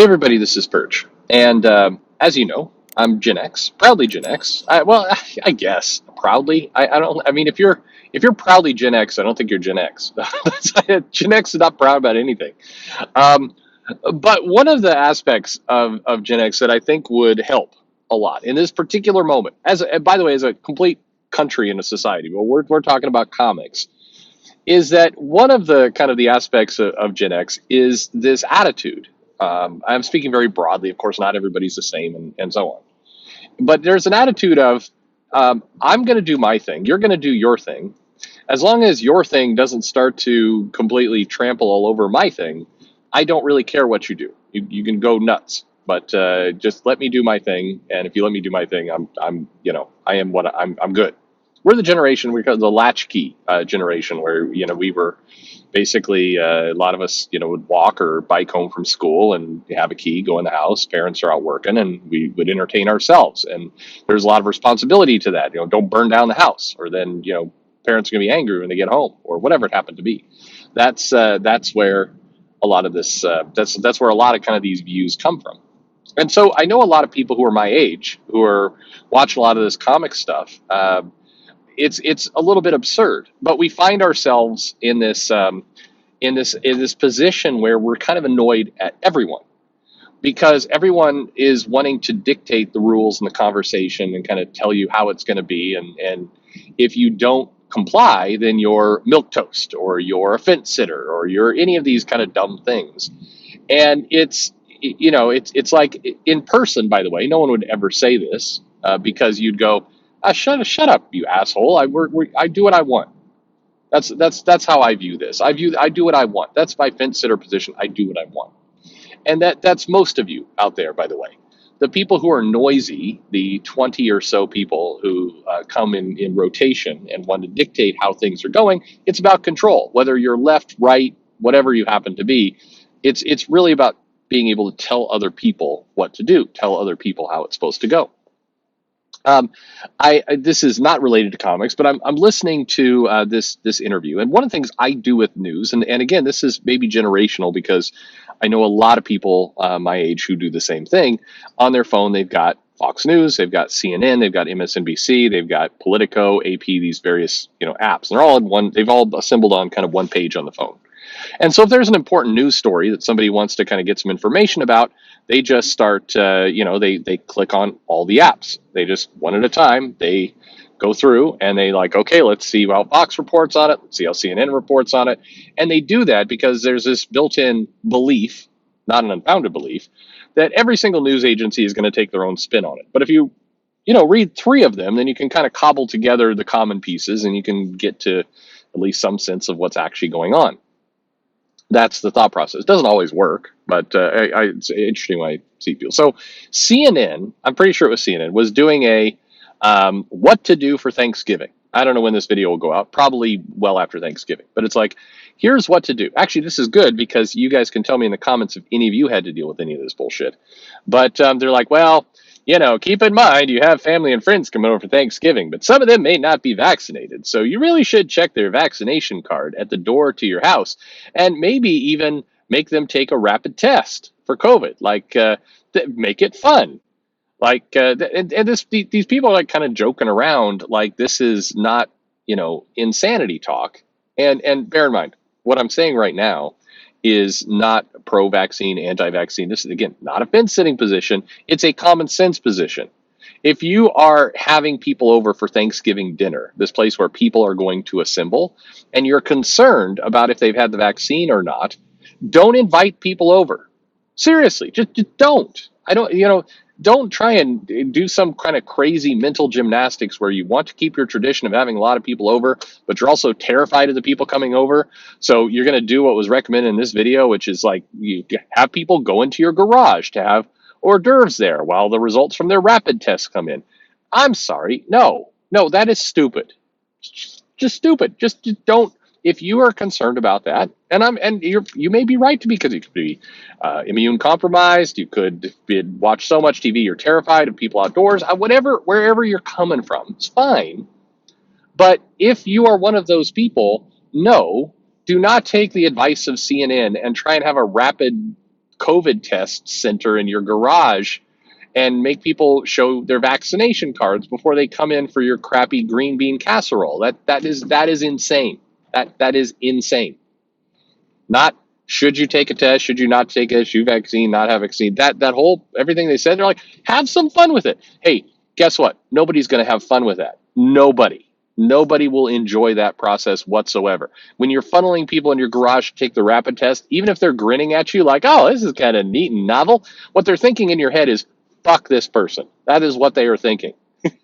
Hey everybody, this is Perch, and as you know, I'm Gen X, proudly Gen X. I guess proudly. I don't. I mean, if you're proudly Gen X, I don't think you're Gen X. Gen X is not proud about anything. Um, but one of the aspects of Gen X that I think would help a lot in this particular moment, by the way, as a complete country and a society, but we're talking about comics, is that one of the kind of the aspects of Gen X is this attitude. I'm speaking very broadly. Of course, not everybody's the same, and so on. But there's an attitude of I'm going to do my thing. You're going to do your thing. As long as your thing doesn't start to completely trample all over my thing, I don't really care what you do. You can go nuts, but just let me do my thing. And if you let me do my thing, I am what I'm good. We're the generation we call the latchkey generation, where we were basically a lot of us would walk or bike home from school and have a key, go in the house. Parents are out working, and we would entertain ourselves. And there's a lot of responsibility to that. Don't burn down the house, or then parents are going to be angry when they get home, or whatever it happened to be. That's where a lot of this. That's where a lot of kind of these views come from. And so I know a lot of people who are my age who are watching a lot of this comic stuff. It's a little bit absurd, but we find ourselves in this position where we're kind of annoyed at everyone because everyone is wanting to dictate the rules and the conversation and kind of tell you how it's going to be, and if you don't comply, then you're milk toast, or you're a fence sitter, or you're any of these kind of dumb things. And it's like in person, by the way, no one would ever say this, because you'd go, shut up, you asshole. I do what I want. That's how I view this. I do what I want. That's my fence sitter position. I do what I want. And that's most of you out there, by the way. The people who are noisy, the 20 or so people who come in rotation and want to dictate how things are going, it's about control. Whether you're left, right, whatever you happen to be, it's really about being able to tell other people what to do, tell other people how it's supposed to go. Um, this is not related to comics, but I'm listening to this interview, and one of the things I do with news, and again, this is maybe generational because I know a lot of people my age who do the same thing. On their phone, they've got Fox News, they've got CNN, they've got MSNBC, they've got Politico, AP, these various apps. And they're all in one. They've all assembled on kind of one page on the phone. And so if there's an important news story that somebody wants to kind of get some information about, they just start, they click on all the apps. They just one at a time, they go through and they like, okay, let's see how Fox reports on it. Let's see how CNN reports on it. And they do that because there's this built-in belief, not an unfounded belief, that every single news agency is going to take their own spin on it. But if you read three of them, then you can kind of cobble together the common pieces and you can get to at least some sense of what's actually going on. That's the thought process. It doesn't always work, but it's interesting when I see people. So CNN, I'm pretty sure it was CNN, was doing a what to do for Thanksgiving. I don't know when this video will go out, probably well after Thanksgiving. But it's like, here's what to do. Actually, this is good because you guys can tell me in the comments if any of you had to deal with any of this bullshit. But they're like, well, keep in mind you have family and friends coming over for Thanksgiving, but some of them may not be vaccinated. So you really should check their vaccination card at the door to your house and maybe even make them take a rapid test for COVID. Like, make it fun. Like, these people are like kind of joking around like this is not, insanity talk. And bear in mind, what I'm saying right now is not pro-vaccine, anti-vaccine. This is, again, not a fence-sitting position. It's a common sense position. If you are having people over for Thanksgiving dinner, this place where people are going to assemble, and you're concerned about if they've had the vaccine or not, don't invite people over. Seriously, just don't. Don't try and do some kind of crazy mental gymnastics where you want to keep your tradition of having a lot of people over, but you're also terrified of the people coming over. So you're going to do what was recommended in this video, which is like you have people go into your garage to have hors d'oeuvres there while the results from their rapid tests come in. I'm sorry. No, that is stupid. Just stupid. Just don't. If you are concerned about that, and you may be right to be, because you could be immune compromised, you could watch so much TV you're terrified of people outdoors, wherever you're coming from, it's fine. But if you are one of those people, no, do not take the advice of CNN and try and have a rapid COVID test center in your garage and make people show their vaccination cards before they come in for your crappy green bean casserole. That is insane. That is insane. Not should you take a test, should you not take it, should you vaccine, not have vaccine. That whole everything they said, they're like, have some fun with it. Hey, guess what? Nobody's going to have fun with that. Nobody. Nobody will enjoy that process whatsoever. When you're funneling people in your garage to take the rapid test, even if they're grinning at you like, oh, this is kind of neat and novel, what they're thinking in your head is, fuck this person. That is what they are thinking.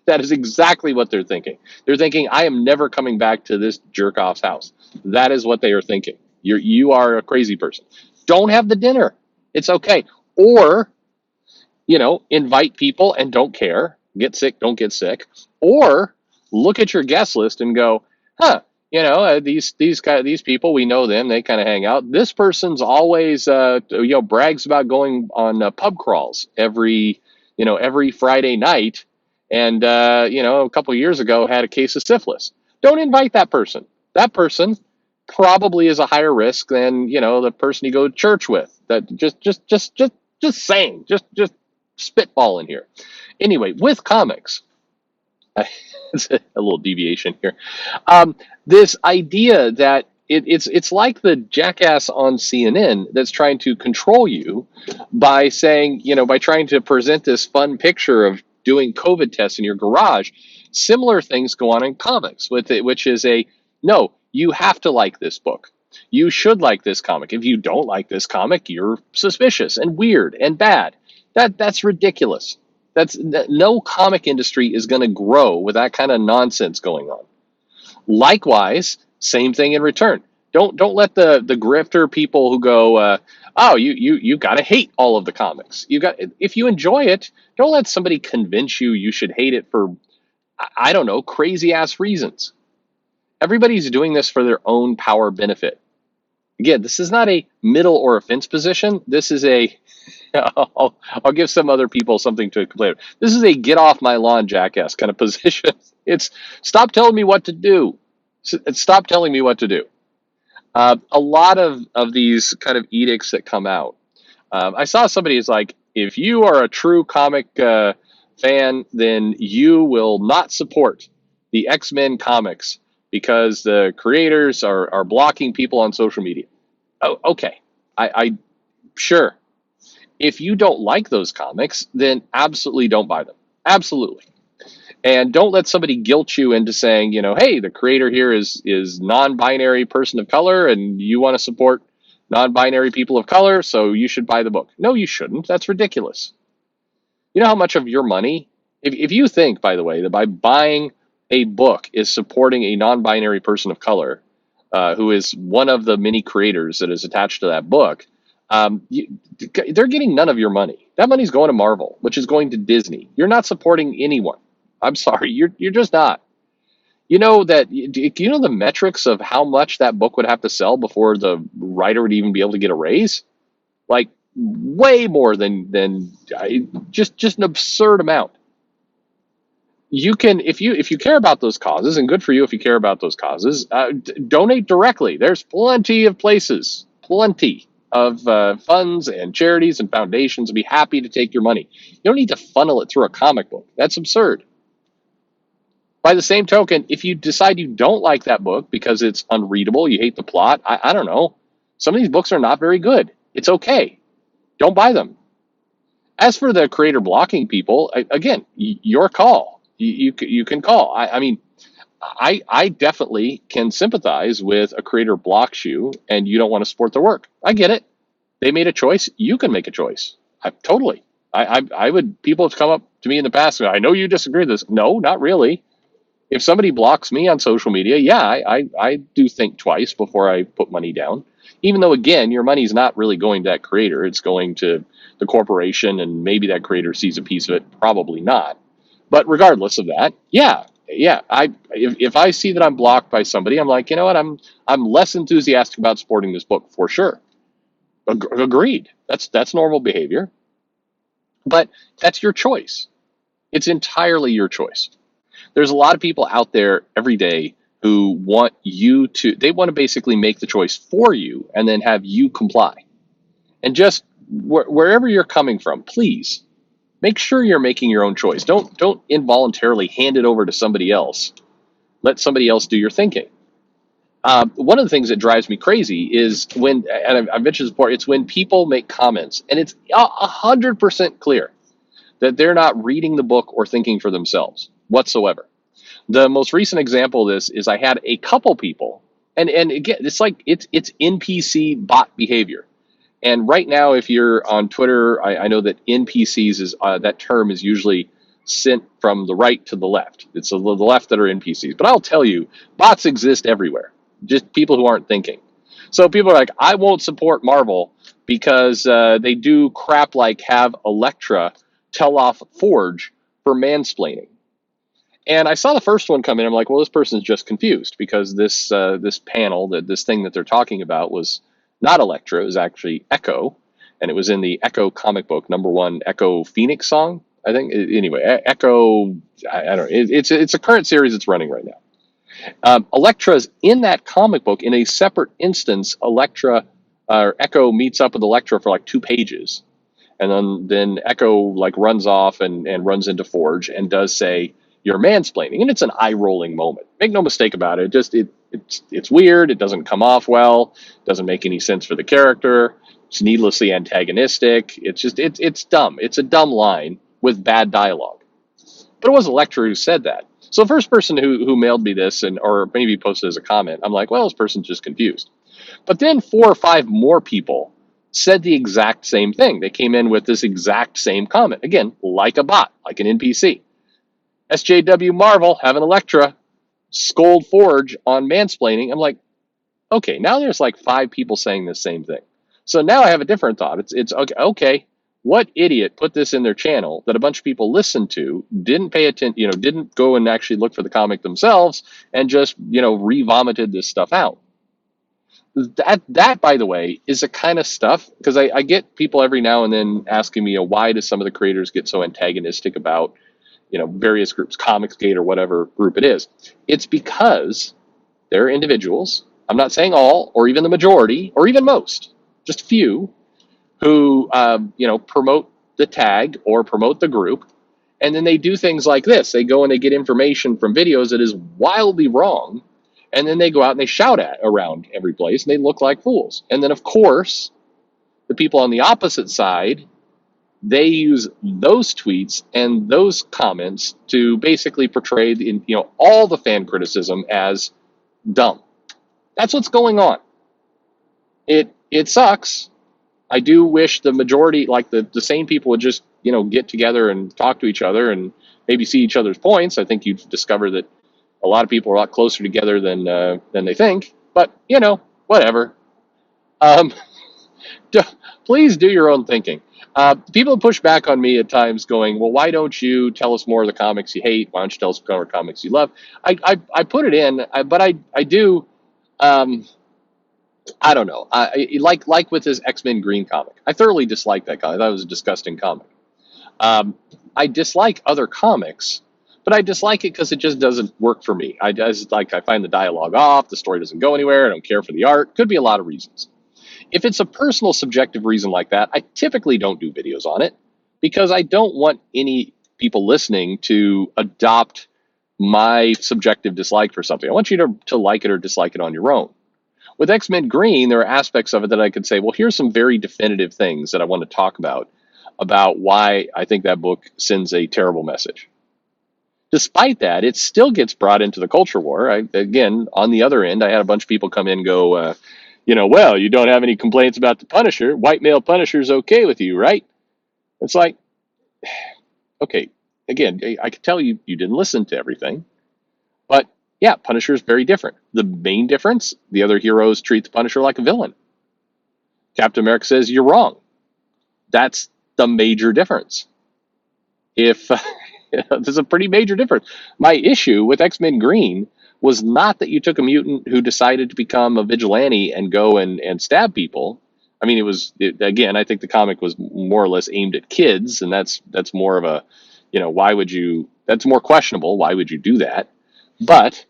That is exactly what they're thinking. They're thinking, I am never coming back to this jerk off's house. That is what they are thinking. You are a crazy person. Don't have the dinner. It's okay. Or, invite people and don't care. Get sick, don't get sick. Or look at your guest list and go, huh, these people, we know them, they kind of hang out. This person's always brags about going on pub crawls every Friday night, and a couple of years ago had a case of syphilis. Don't invite that person. That person probably is a higher risk than the person you go to church with. That just saying, just spitballing here. Anyway, with comics, it's a little deviation here. This idea that it's like the jackass on CNN that's trying to control you by saying, by trying to present this fun picture of doing COVID tests in your garage. Similar things go on in comics with it, which is no, you have to like this book. You should like this comic. If you don't like this comic, you're suspicious and weird and bad. That's ridiculous. No comic industry is going to grow with that kind of nonsense going on. Likewise, same thing in return. Don't let the grifter people who go, oh, you got to hate all of the comics. If you enjoy it, don't let somebody convince you should hate it for, I don't know, crazy ass reasons. Everybody's doing this for their own power benefit. Again, this is not a middle or a fence position. This is I'll give some other people something to complain about. This is a get off my lawn, jackass kind of position. It's stop telling me what to do. Stop telling me what to do. A lot of these kind of edicts that come out. I saw somebody who's like, if you are a true comic fan, then you will not support the X-Men comics because the creators are blocking people on social media. Oh, okay. I sure. If you don't like those comics, then absolutely don't buy them. Absolutely. And don't let somebody guilt you into saying, hey, the creator here is non-binary person of color and you want to support non-binary people of color, so you should buy the book. No, you shouldn't. That's ridiculous. You know how much of your money, if you think, by the way, that by buying a book is supporting a non-binary person of color who is one of the many creators that is attached to that book, they're getting none of your money. That money's going to Marvel, which is going to Disney. You're not supporting anyone. I'm sorry, you're just not. You know the metrics of how much that book would have to sell before the writer would even be able to get a raise? Like way more than just an absurd amount. You can, if you care about those causes, and good for you if you care about those causes, donate directly. There's plenty of places, plenty of funds and charities and foundations will be happy to take your money. You don't need to funnel it through a comic book. That's absurd. By the same token, if you decide you don't like that book because it's unreadable, you hate the plot, I don't know. Some of these books are not very good. It's okay. Don't buy them. As for the creator blocking people, again, your call. You can call. I definitely can sympathize with a creator blocks you and you don't want to support their work. I get it. They made a choice. You can make a choice. Totally. People have come up to me in the past. I know you disagree with this. No, not really. If somebody blocks me on social media, yeah, I do think twice before I put money down. Even though, again, your money's not really going to that creator. It's going to the corporation, and maybe that creator sees a piece of it. Probably not. But regardless of that, yeah. If I see that I'm blocked by somebody, I'm like, you know what? I'm less enthusiastic about supporting this book for sure. Agreed. That's normal behavior. But that's your choice. It's entirely your choice. There's a lot of people out there every day who want they want to basically make the choice for you and then have you comply. And just wherever you're coming from, please make sure you're making your own choice. Don't involuntarily hand it over to somebody else. Let somebody else do your thinking. One of the things that drives me crazy is when, and I've mentioned this before, it's when people make comments and it's 100% clear that they're not reading the book or thinking for themselves whatsoever. The most recent example of this is I had a couple people, and again, it's NPC bot behavior. And right now, if you're on Twitter, I know that NPCs is that term is usually sent from the right to the left. It's the left that are NPCs. But I'll tell you, bots exist everywhere. Just people who aren't thinking. So people are like, I won't support Marvel because they do crap like have Elektra tell off Forge for mansplaining. And I saw the first one come in. I'm like, well, this person's just confused because this panel, this thing that they're talking about was not Elektra. It was actually Echo, and it was in the Echo comic book #1 Echo Phoenix song. I think anyway. Echo. I don't know. It's a current series that's running right now. Elektra's in that comic book in a separate instance. Echo meets up with Elektra for like 2 pages, and then Echo like runs off and runs into Forge and does say, you're mansplaining, and it's an eye-rolling moment. Make no mistake about it. It's weird. It doesn't come off well. Doesn't make any sense for the character. It's needlessly antagonistic. It's dumb. It's a dumb line with bad dialogue. But it was Elektra who said that. So the first person who mailed me this, or maybe posted as a comment, I'm like, well, this person's just confused. But then 4 or 5 more people said the exact same thing. They came in with this exact same comment. Again, like a bot, like an NPC. SJW Marvel having Elektra scold Forge on mansplaining. I'm like, okay, now there's like 5 people saying the same thing. So now I have a different thought. It's okay. What idiot put this in their channel that a bunch of people listened to, didn't pay attention, didn't go and actually look for the comic themselves, and just re-vomited this stuff out. That by the way is the kind of stuff, because I get people every now and then asking me, why do some of the creators get so antagonistic about various groups, Comicsgate or whatever group it is. It's because they're individuals. I'm not saying all, or even the majority, or even most, just few, who promote the tag or promote the group, and then they do things like this. They go and they get information from videos that is wildly wrong, and then they go out and they shout at around every place, and they look like fools. And then, of course, the people on the opposite side, they use those tweets and those comments to basically portray all the fan criticism as dumb. That's what's going on. It sucks. I do wish the majority, like the sane people, would just get together and talk to each other and maybe see each other's points. I think you'd discover that a lot of people are a lot closer together than they think. But whatever. Please do your own thinking. People push back on me at times going, well, why don't you tell us more of the comics you hate? Why don't you tell us more comics you love? I put it in, but I do, I don't know. Like with this X-Men Green comic, I thoroughly dislike that comic. I thought it was a disgusting comic. I dislike other comics, but I dislike it because it just doesn't work for me. I find the dialogue off, the story doesn't go anywhere, I don't care for the art. Could be a lot of reasons. If it's a personal subjective reason like that, I typically don't do videos on it because I don't want any people listening to adopt my subjective dislike for something. I want you to like it or dislike it on your own. With X-Men Green, there are aspects of it that I could say, well, here's some very definitive things that I want to talk about why I think that book sends a terrible message. Despite that, it still gets brought into the culture war. Again, on the other end, I had a bunch of people come in and go, well, you don't have any complaints about the Punisher. White male Punisher's okay with you, right? It's like, okay, again, I could tell you didn't listen to everything. But yeah, Punisher is very different. The main difference, the other heroes treat the Punisher like a villain. Captain America says, you're wrong. That's the major difference. There's a pretty major difference. My issue with X-Men Green was not that you took a mutant who decided to become a vigilante and go and stab people. I mean, again, I think the comic was more or less aimed at kids, and that's more of a, why would you, that's more questionable. Why would you do that? But,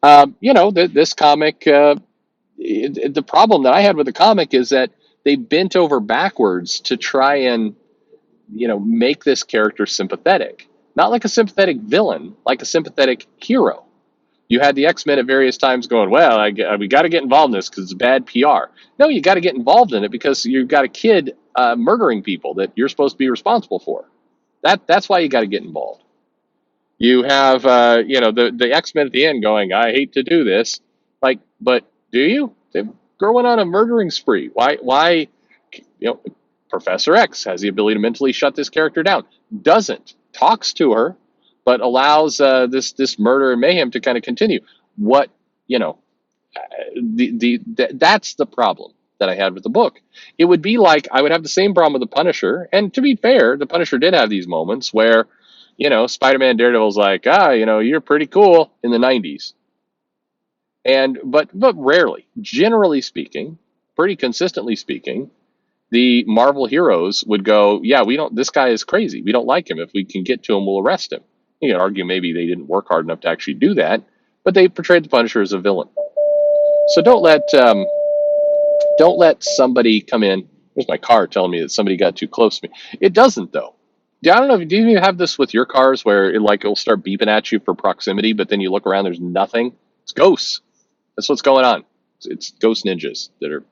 this comic, the problem that I had with the comic is that they bent over backwards to try and, make this character sympathetic. Not like a sympathetic villain, like a sympathetic hero. You had the X-Men at various times going, well, we got to get involved in this because it's bad PR. No, you got to get involved in it because you've got a kid murdering people that you're supposed to be responsible for. That's why you got to get involved. You have, the X-Men at the end going, I hate to do this. Like, but do you? The girl went on a murdering spree. Why, Professor X has the ability to mentally shut this character down. Doesn't. Talks to her, but allows this murder and mayhem to kind of continue. What, that's the problem that I had with the book. It would be like I would have the same problem with the Punisher. And to be fair, the Punisher did have these moments where, Spider-Man Daredevil's like, you're pretty cool in the 90s. But rarely, generally speaking, pretty consistently speaking, the Marvel heroes would go, yeah, this guy is crazy. We don't like him. If we can get to him, we'll arrest him. You can argue maybe they didn't work hard enough to actually do that, but they portrayed the Punisher as a villain. So don't let somebody come in. There's my car telling me that somebody got too close to me. It doesn't, though. I don't know. Do you have this with your cars where it'll start beeping at you for proximity, but then you look around, there's nothing? It's ghosts. That's what's going on. It's ghost ninjas that are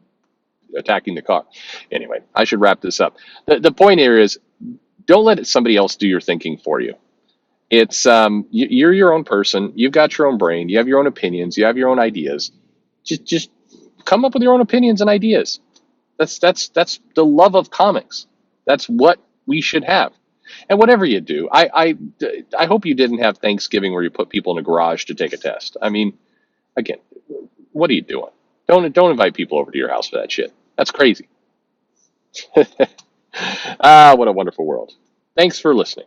attacking the car. Anyway, I should wrap this up. The point here is, don't let somebody else do your thinking for you. It's you're your own person. You've got your own brain. You have your own opinions. You have your own ideas. Just come up with your own opinions and ideas. That's the love of comics. That's what we should have. And whatever you do, I hope you didn't have Thanksgiving where you put people in a garage to take a test. I mean, again, what are you doing? Don't invite people over to your house for that shit. That's crazy. What a wonderful world. Thanks for listening.